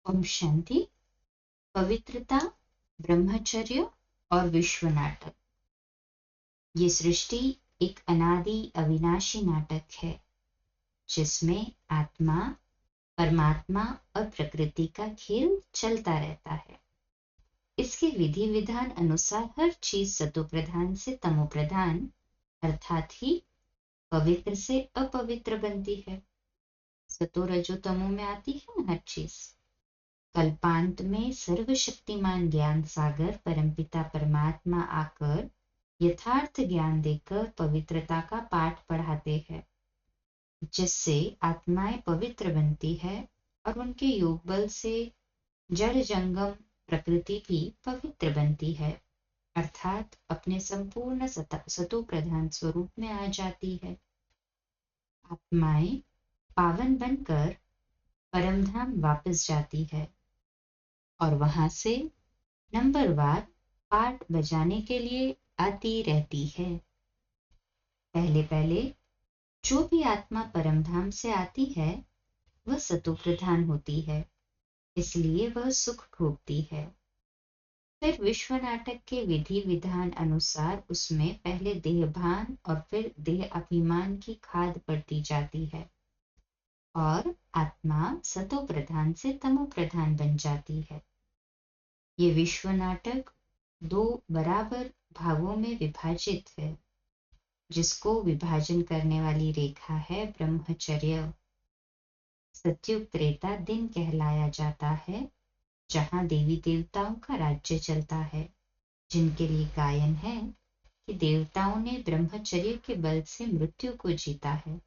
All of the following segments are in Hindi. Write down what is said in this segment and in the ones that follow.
ओम शांति। पवित्रता, ब्रह्मचर्य और विश्व नाटक। ये सृष्टि एक अनादि अविनाशी नाटक है जिसमें आत्मा, परमात्मा और प्रकृति का खेल चलता रहता है। इसके विधि विधान अनुसार हर चीज सतो प्रधान से तमो प्रधान अर्थात ही पवित्र से अपवित्र बनती है। सतो रजो तमो में आती है ना हर चीज। कल्पांत में सर्वशक्तिमान ज्ञान सागर परमपिता परमात्मा आकर यथार्थ ज्ञान देकर पवित्रता का पाठ पढ़ाते हैं, जिससे आत्माएं पवित्र बनती है और उनके योग बल से जड़ जंगम प्रकृति भी पवित्र बनती है, अर्थात अपने संपूर्ण सतो प्रधान स्वरूप में आ जाती है। आत्माएं पावन बनकर परमधाम वापस जाती है और वहां से नंबरवार पाठ बजाने के लिए आती रहती है। पहले पहले जो भी आत्मा परमधाम से आती है वह सतो प्रधान होती है, इसलिए वह सुख भोगती है। फिर विश्व नाटक के विधि विधान अनुसार उसमें पहले देहभान और फिर देह अभिमान की खाद पड़ती जाती है और आत्मा सतो प्रधान से तमो प्रधान बन जाती है। ये विश्व नाटक दो बराबर भागों में विभाजित है, जिसको विभाजन करने वाली रेखा है ब्रह्मचर्य। सत्युग त्रेता दिन कहलाया जाता है, जहां देवी देवताओं का राज्य चलता है, जिनके लिए गायन है कि देवताओं ने ब्रह्मचर्य के बल से मृत्यु को जीता है।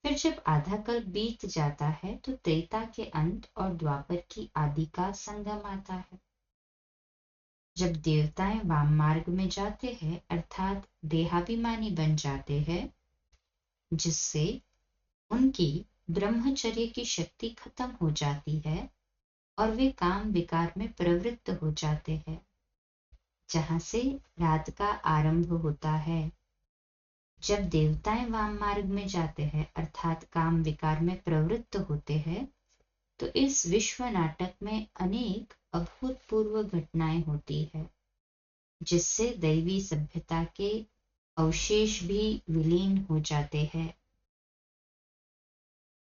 फिर जब आधा कल्प बीत जाता है तो त्रेता के अंत और द्वापर की आदि का संगम आता है। जब देवताएं वाम मार्ग में जाते हैं अर्थात देहाभिमानी बन जाते हैं, जिससे उनकी ब्रह्मचर्य की शक्ति खत्म हो जाती है और वे काम विकार में प्रवृत्त हो जाते हैं, जहां से रात का आरंभ होता है। जब देवताएं वाम मार्ग में जाते हैं अर्थात काम विकार में प्रवृत्त होते हैं, तो इस विश्व नाटक में अनेक अभूतपूर्व घटनाएं होती है, जिससे दैवी सभ्यता के अवशेष भी विलीन हो जाते हैं।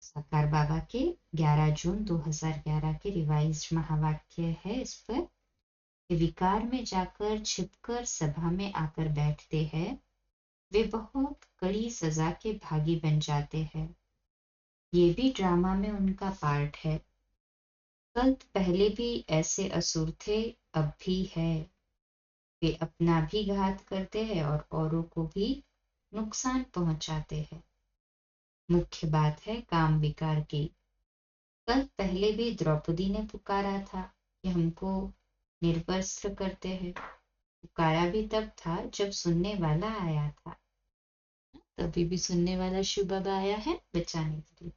साकार बाबा के 11 जून 2011 के रिवाइज्ड महावाक्य है इस पर कि विकार में जाकर छिपकर सभा में आकर बैठते हैं, वे बहुत कड़ी सजा के भागी बन जाते हैं। ये भी ड्रामा में उनका पार्ट है। कल्प पहले भी ऐसे असुर थे, अब भी है। वे अपना भी घात करते हैं और औरों को भी नुकसान पहुंचाते हैं। मुख्य बात है काम विकार की। कल पहले भी द्रौपदी ने पुकारा था कि हमको निर्वस्त्र करते हैं। पुकारा भी तब था जब सुनने वाला आया था, तभी भी सुनने वाला शिव बाबा आया है बचाने के लिए।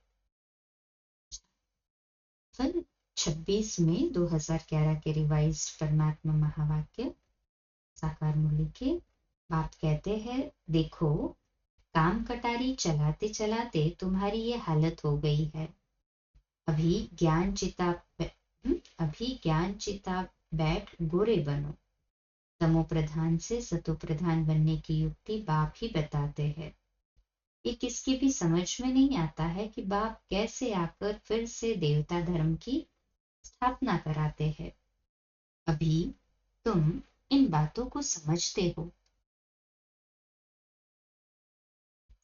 कल 26 मई 2011 के रिवाइज्ड परमात्मा महावाक्य साकार मुरली के बाप कहते हैं, देखो काम कटारी चलाते चलाते तुम्हारी ये हालत हो गई है। अभी ज्ञान चिता बैठ गोरे बनो। तमो प्रधान से सतो प्रधान बनने की युक्ति बाप ही बताते हैं। ये किसकी भी समझ में नहीं आता है कि बाप कैसे आकर फिर से देवता धर्म की स्थापना कराते हैं। अभी तुम इन बातों को समझते हो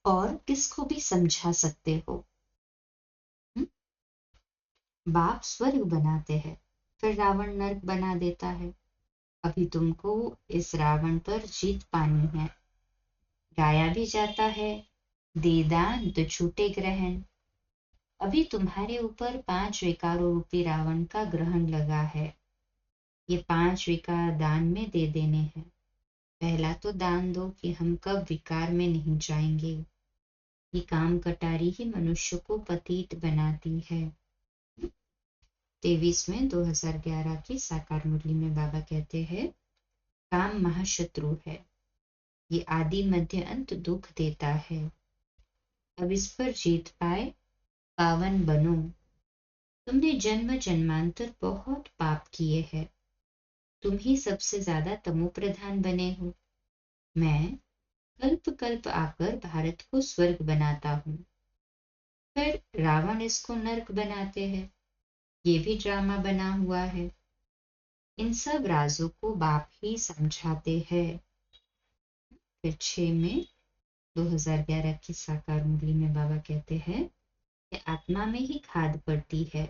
और किसको भी समझा सकते हो। बाप स्वर्ग बनाते हैं, फिर रावण नरक बना देता है। अभी तुमको इस रावण पर जीत पानी है। गाया भी जाता है, दे दान तो छूटे ग्रहण। अभी तुम्हारे ऊपर 5 विकारों रूपी रावण का ग्रहण लगा है। ये 5 विकार दान में दे देने हैं। पहला तो दान दो कि हम कब विकार में नहीं जाएंगे। ये काम कटारी ही मनुष्य को पतित बनाती है। 23 में 2011 की साकार मुरली में बाबा कहते हैं, काम महाशत्रु है। ये आदि मध्य अंत दुख देता है। अब इस पर जीत पाए पावन बनो। तुमने जन्म जन्मांतर बहुत पाप किए हैं। तुम ही सबसे ज्यादा तमो प्रधान बने हो। मैं कल्प कल्प आकर भारत को स्वर्ग बनाता हूँ, फिर रावण इसको नर्क बनाते हैं। ये भी ड्रामा बना हुआ है। इन सब राजों को बाप ही समझाते हैं। फिर 6 मई 2011 की साकार मुरली में बाबा कहते हैं कि आत्मा में ही खाद पड़ती है।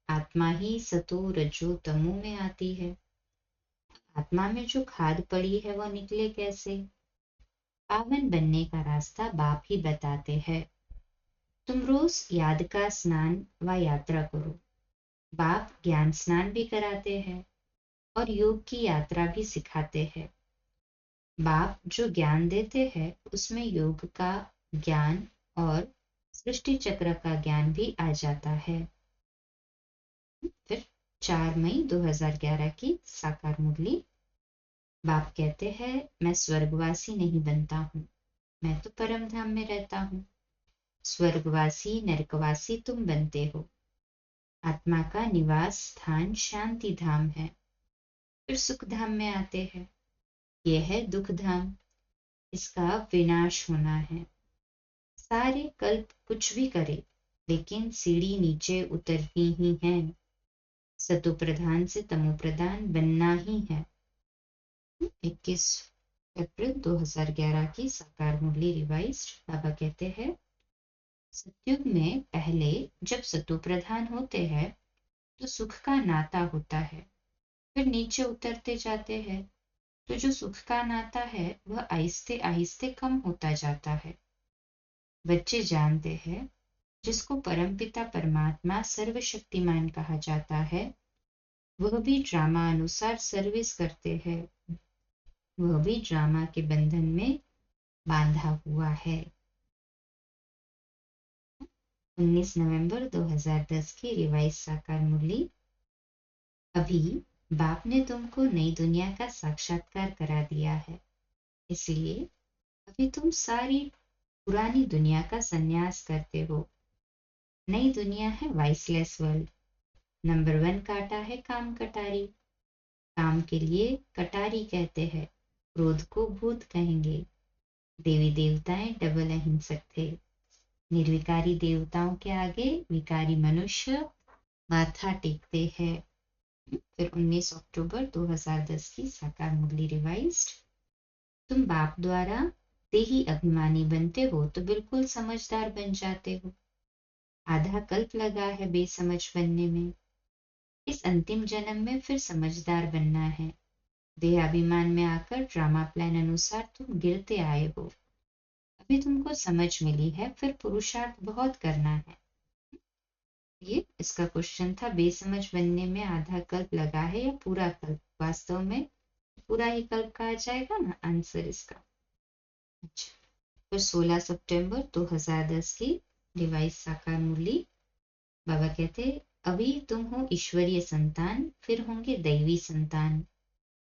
आत्मा ही सतो रजो तमो में आती है। आत्मा में जो खाद पड़ी है वो निकले कैसे? पावन बनने का रास्ता बाप ही बताते हैं। तुम रोज याद का स्नान व यात्रा करो। बाप ज्ञान स्नान भी कराते हैं और योग की यात्रा भी सिखाते हैं। बाप जो ज्ञान देते हैं उसमें योग का ज्ञान और सृष्टि चक्र का ज्ञान भी आ जाता है। फिर 4 मई 2011 की साकार मुरली। बाप कहते हैं मैं स्वर्गवासी नहीं बनता हूँ, मैं तो परम धाम में रहता हूँ। स्वर्गवासी नरकवासी तुम बनते हो। आत्मा का निवास स्थान शांति धाम है, फिर सुख धाम में आते हैं। यह है दुख धाम, इसका विनाश होना है। सारे कल्प कुछ भी करे लेकिन सीढ़ी नीचे उतरनी ही है। सतो प्रधान से तमो प्रधान बनना ही है। 21 अप्रैल 2011 की साकार मुरली रिवाइज्ड। बाबा कहते हैं सतयुग में पहले जब सतो प्रधान होते हैं तो सुख का नाता होता है, फिर नीचे उतरते जाते हैं तो जो सुख का नाता है वह आहिस्ते आहिस्ते कम होता जाता है। बच्चे जानते हैं जिसको परमपिता परमात्मा सर्वशक्तिमान कहा जाता है वह भी ड्रामा अनुसार सर्विस करते हैं। वह भी ड्रामा के बंधन में बांधा हुआ है। 19 नवंबर 2010 की रिवाइज साकार मुरली। अभी बाप ने तुमको नई दुनिया का साक्षात्कार करा दिया है, इसलिए अभी तुम सारी पुरानी दुनिया का संन्यास करते हो। नई दुनिया है वाइसलेस वर्ल्ड। नंबर 1 काटा है काम कटारी। काम के लिए कटारी कहते हैं, क्रोध को भूत कहेंगे। देवी देवताएं डबल अहिंसक थे। निर्विकारी देवताओं के आगे विकारी मनुष्य माथा टेकते हैं। फिर 19 अक्टूबर 2010 की साकार मुरली रिवाइज्ड। तुम बाप द्वारा देही अभिमानी बनते हो तो बिल्कुल समझदार बन जाते हो। आधा कल्प लगा है बेसमझ बनने में। इस अंतिम जन्म में फिर समझदार बनना है। देहाभिमान में आकर ड्रामा प्लान अनुसार तुम गिरते आए हो। अभी तुमको समझ मिली है, फिर पुरुषार्थ बहुत करना है। ये इसका क्वेश्चन था, बेसमझ बनने में आधा कल्प लगा है या पूरा कल्प? वास्तव में पूरा ही कल्प कहा जाएगा ना आंसर इसका। अच्छा, फिर 16 सितंबर 2010 की डिवाइस साकार मुरली। बाबा कहते अभी तुम हो ईश्वरीय संतान, फिर होंगे दैवी संतान।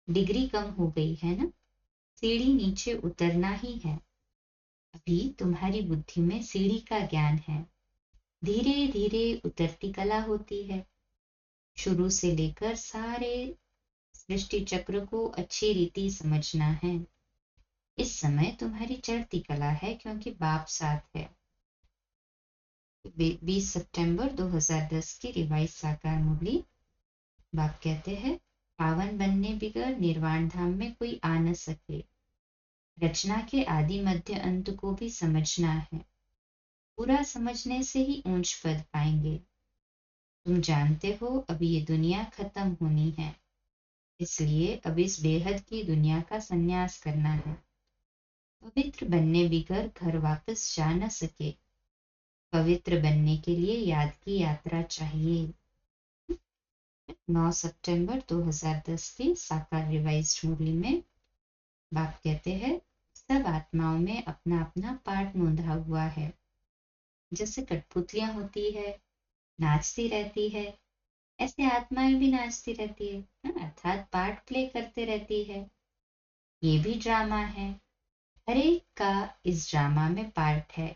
डिग्री कम हो गई है ना, सीढ़ी नीचे उतरना ही है। अभी तुम्हारी बुद्धि में सीढ़ी का ज्ञान है, धीरे धीरे उतरती कला होती है। शुरू से लेकर सारे सृष्टि चक्र को अच्छी रीति समझना है। इस समय तुम्हारी चढ़ती कला है क्योंकि बाप साथ है। 20 सितंबर 2010 की रिवाइज साकार मुरली। बाप कहते हैं पावन बनने बिगड़ निर्वाण धाम में कोई आ न सके। रचना के आदि मध्य अंत को भी समझना है। पूरा समझने से ही ऊंच पद पाएंगे। तुम जानते हो अभी ये दुनिया खत्म होनी है, इसलिए अब इस बेहद की दुनिया का संन्यास करना है। पवित्र बनने बिगड़ घर वापस जा न सके। पवित्र बनने के लिए याद की यात्रा चाहिए। 9 सितंबर 2010 की साकार रिवाइज्ड मुरली में बाप कहते हैं सब आत्माओं में अपना अपना पार्ट नोंधा हुआ है। जैसे कठपुतलियां होती है, नाचती रहती है, ऐसे आत्माएं भी नाचती रहती है, अर्थात पार्ट प्ले करते रहती है। ये भी ड्रामा है। हर एक का इस ड्रामा में पार्ट है।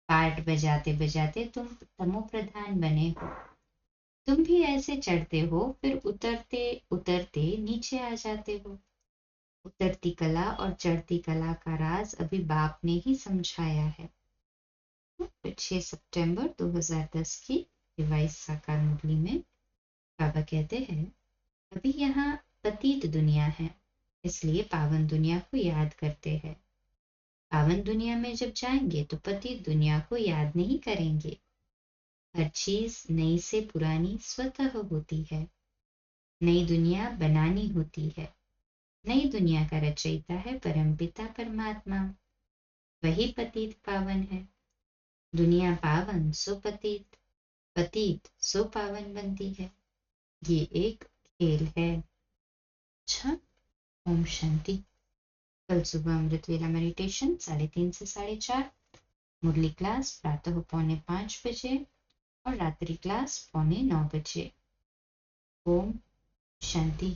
पार्ट बजाते बजाते तुम तमो प्रधान बने हो। तुम भी ऐसे चढ़ते हो, फिर उतरते उतरते नीचे आ जाते हो। उतरती कला और चढ़ती कला का राज अभी बाप ने ही समझाया है। फिर 6 सितंबर 2010 की रिवाइज साकार मुरली में बाबा कहते हैं, अभी यहाँ पतित दुनिया है, इसलिए पावन दुनिया को याद करते हैं। पावन दुनिया में जब जाएंगे तो पतित दुनिया को याद नहीं करेंगे। हर चीज नई से पुरानी स्वतः होती है। नई दुनिया बनानी होती है। नई दुनिया का रचयिता है परमपिता परमात्मा। वही पतित पावन है। दुनिया पावन सो पतित, पतित सो पावन बनती है। ये एक खेल है। अच्छा, ओम शांति। कल सुबह अमृत वेला मेडिटेशन 3:30 से 4:30, मुरली क्लास प्रातः 4:45 बजे और रात्रि क्लास 8:45 बजे। ओम शांति।